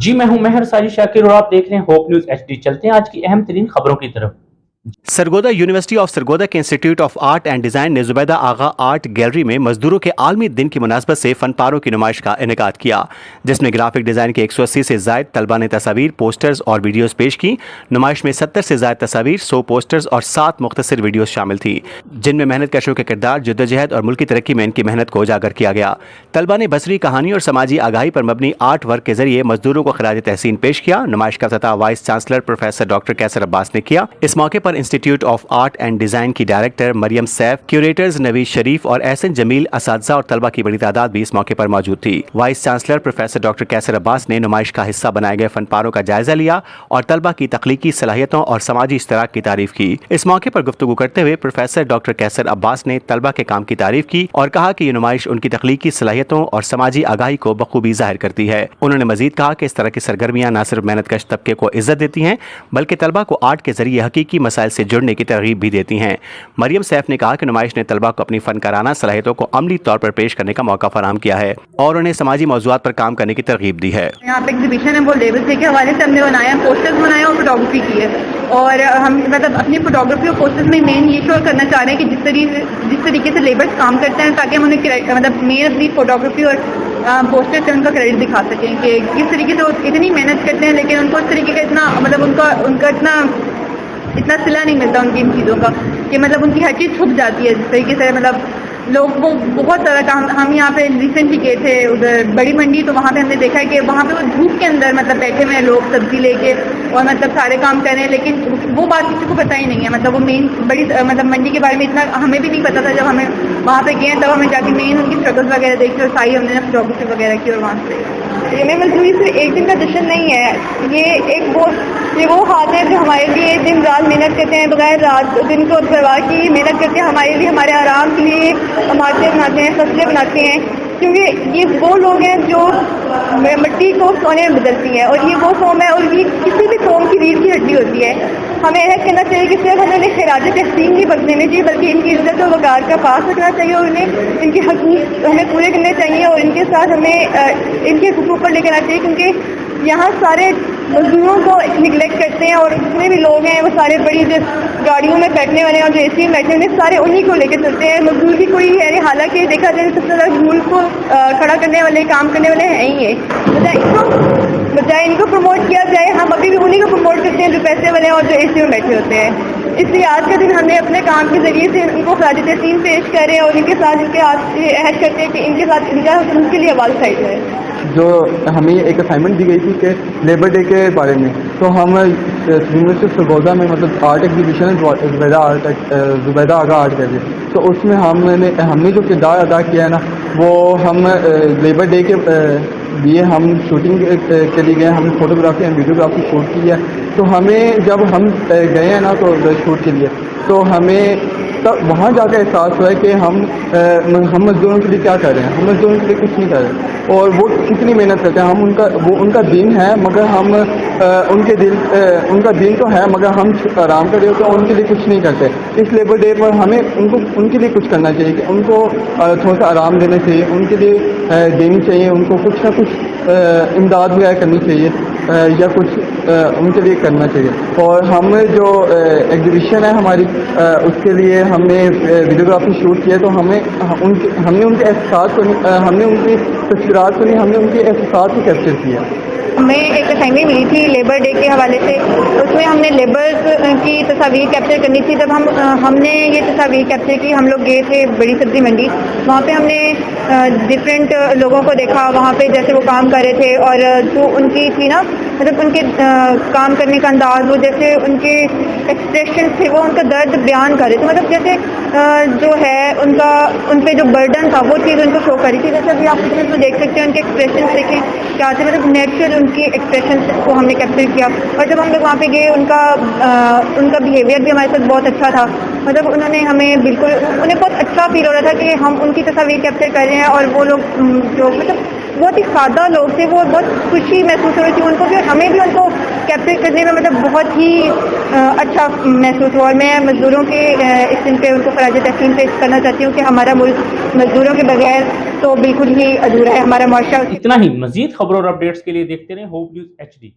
जी मैं हूं मेहर साजिद शाकिर और आप देख रहे हैं होप न्यूज एचडी। चलते हैं आज की अहम तरीन खबरों की तरफ। सरगोदा यूनिवर्सिटी ऑफ सरगोदा के institute of art and design ने जुबैदा आगा आर्ट गैलरी में मजदूरों के आलमी दिन की मुनासबत से फनपारों की नुमाइश का इनेकाद किया, जिसमें ग्राफिक डिजाइन के 180 से जायद तलबा ने तस्वीर, पोस्टर्स और वीडियोस पेश की। नुमाइश में 70 से जायद तस्वीर, 100 पोस्टर्स और 7 मुख्तसर वीडियोस शामिल थी, जिनमें मेहनत कशों के किरदार, जद्दोजहद और मुल्की तरक्की में इनकी मेहनत को उजागर किया गया। तलबा ने बसरी कहानी और समाजी आगाही पर मबनी आर्ट वर्क के जरिए मजदूरों को खराज तहसीन पेश किया। नुमाइश का इफ्तिताह वाइस चांसलर प्रोफेसर डॉक्टर कैसर अब्बास ने किया। इस मौके पर institute of art and design की डायरेक्टर मरियम सैफ, क्यूरेटर्स नवीज शरीफ और एहसन जमील, असातिज़ा और तलबा की बड़ी तादाद भी इस मौके पर मौजूद थी। वाइस चांसलर प्रोफेसर डॉक्टर कैसर अब्बास ने नुमाइश का हिस्सा बनाए गए फनपारों का जायजा लिया और तलबा की तख्लीकी सलाहियतों और समाजी इश्तराक की तारीफ की। इस मौके पर गुफ्तगू करते हुए प्रोफेसर डॉक्टर कैसर अब्बास ने तलबा के काम की तारीफ की और कहा कि ये नुमाइश उनकी तख्लीकी सलाहियतों और समाजी आगाही को बखूबी जाहिर करती है। उन्होंने मजीद कहा कि इस तरह की सरगर्मियां न सिर्फ मेहनत कश तबके को इज्जत देती हैं, बल्कि तलबा को आर्ट के जरिए हकीकी मसाइल से जुड़ने की तरगीब भी देती हैं। मरियम सैफ ने कहा कि नुमाइश ने तलबा को अपनी फनकाराना सलाहियतों को अमली तौर पर पेश करने का मौका फराहम किया है और उन्हें समाजी मौज़ूआत पर काम करने की तरगीब दी है। यहाँ पे एग्जीबिशन है, वो लेबल्स के हवाले से हमने बनाया, पोस्टर्स बनाए और फोटोग्राफी की है। और हम मतलब अपनी फोटोग्राफी और पोस्टर्स में मेन ये शो करना चाह रहे हैं कि जिस तरीके से लेबर्स काम करते हैं, ताकि हम उन्हें मतलब मेन अपनी फोटोग्राफी और पोस्टर से उनका क्रेडिट दिखा सकें कि किस तरीके से वो इतनी मेहनत करते हैं, लेकिन उनको इस तरीके का इतना मतलब उनका इतना सिला नहीं मिलता उनकी इन चीज़ों का, कि मतलब उनकी हर चीज़ छुप जाती है। जिस तरीके से मतलब लोग वो बहुत तरह का हम यहाँ पे रिसेंटली गए थे उधर बड़ी मंडी, तो वहाँ पे हमने देखा है कि वहाँ पे वो धूप के अंदर मतलब बैठे हुए हैं लोग सब्जी लेके और मतलब सारे काम कर रहे हैं, लेकिन वो बात किसी को पता ही नहीं है। मतलब वो मेन बड़ी मतलब मंडी के बारे में इतना हमें भी नहीं पता था। जब हमें वहाँ पे गए तब हमें जाके मेन उनकी स्ट्रगल्स वगैरह देखी और सारी हमने फोटोग्राफी वगैरह की। और वहाँ से ये मजदूरी से एक दिन का जश्न नहीं है, ये वो हाथ है जो हमारे लिए दिन रात मेहनत करते हैं, बगैर रात दिन को परवाह की मेहनत करते हैं हमारे लिए, हमारे आराम के लिए इमारतें बनाते हैं, फसलें बनाते हैं, क्योंकि ये वो लोग हैं जो मिट्टी को सोने में बदलती हैं और ये वो कौम है और ये किसी भी कौम की रीढ़ की हड्डी होती है। हमें यह कहना चाहिए कि सिर्फ हमें उन्हें खराज तहसीन नहीं बख्शने में चाहिए, बल्कि इनकी इज्जत और वक़ार का पास रखना चाहिए और उन्हें इनके हकूक़ हमें पूरे करने चाहिए और इनके साथ हमें इनके हकूक़ पर लेकर आना चाहिए, क्योंकि यहाँ सारे मजदूरों को निगलेक्ट करते हैं और जितने भी लोग हैं वो सारे बड़ी जो गाड़ियों में बैठने वाले और जो एसी में बैठने वाले सारे उन्हीं को लेकर चलते हैं। मजदूर की कोई है, हालांकि देखा जाए सबसे ज़्यादा मुल्क को खड़ा करने वाले काम करने वाले हैं ही है। बजाय इनको प्रमोट किया जाए, हम अभी भी उन्हीं को प्रमोट करते हैं जो पैसे वाले और जो एसी में बैठे होते हैं। इसलिए आज का दिन हमने अपने काम के जरिए से इनको खराज तहसीन पेश कर रहे हैं और इनके साथ इनके हाथ से अहद करते हैं कि इनके साथ उनके लिए आवाज़ उठाई जाए। जो हमें एक असाइनमेंट दी गई थी कि लेबर डे के बारे में, तो हम यूनिवर्सिटी ऑफ सरगोदा में मतलब आर्ट एग्जीबिशन जुबैदा आगा आर्ट गैलरी, तो उसमें हमने जो किरदार अदा किया है ना, वो हम लेबर डे के लिए हम शूटिंग के लिए गए, हमने फोटोग्राफी एंड वीडियोग्राफी शूट की है। तो हमें जब हम गए हैं ना तो शूट के लिए, तो हमें तब वहाँ जाकर एहसास हुआ है कि हम मजदूरों के लिए क्या कर रहे हैं। हम मजदूरों के लिए कुछ नहीं कर रहे और वो कितनी मेहनत करते हैं। हम उनका दिन है, मगर हम उनका दिन तो है, मगर हम आराम कर रहे होते हैं और उनके लिए कुछ नहीं करते। इस लेबर डे पर हमें उनके लिए कुछ करना चाहिए कि उनको थोड़ा सा आराम देना चाहिए, उनके लिए देनी चाहिए, उनको कुछ ना कुछ इमदाद वगैरह करनी चाहिए या कुछ उनके लिए करना चाहिए। और हम जो एग्जीबिशन है हमारी, उसके लिए हमने वीडियोग्राफी शूट किया, तो हमने उनके एहसास को हमने उनकी तस्वीरात को नहीं, हमने उनके एहसास को कैप्चर किया। हमें एक असाइनमेंट मिली थी लेबर डे के हवाले से, उसमें हमने लेबर्स की तस्वीर कैप्चर करनी थी। जब हमने ये तस्वीर कैप्चर की, हम लोग गए थे बड़ी सब्जी मंडी, वहाँ पे हमने डिफरेंट लोगों को देखा, वहाँ पे जैसे वो काम कर रहे थे और जो उनकी थी ना मतलब उनके काम करने का अंदाज, वो जैसे उनके एक्सप्रेशन थे, वो उनका दर्द बयान कर रहे थे। मतलब जैसे जो है उन पे जो बर्डन था वो चीज़ उनको शो करी थी। जैसे अभी आप इसमें देख सकते हैं उनके एक्सप्रेशन देखें क्या थे, मतलब नेचुरल उनकी एक्सप्रेशन को हमने कैप्चर किया। और जब हम लोग वहाँ पे गए, उनका बिहेवियर भी हमारे साथ बहुत अच्छा था। मतलब उन्होंने हमें बिल्कुल, उन्हें बहुत अच्छा फील हो रहा था कि हम उनकी तस्वीर कैप्चर कर रहे हैं और वो लोग जो मतलब बहुत ही सादा लोग थे, वो बहुत खुशी महसूस हो रही थी उनको भी और हमें भी उनको कैप्चर करने में मतलब बहुत ही अच्छा महसूस हुआ। और मैं मजदूरों के इस दिन पे उनको खराज तहसीन पेश करना चाहती हूँ कि हमारा मुल्क मजदूरों के बगैर تو بالکل ہی ادھورا ہے ہمارا معاشرہ. اتنا ہی. مزید خبروں اور اپڈیٹس کے لیے دیکھتے رہیں ہوپ نیوز HD.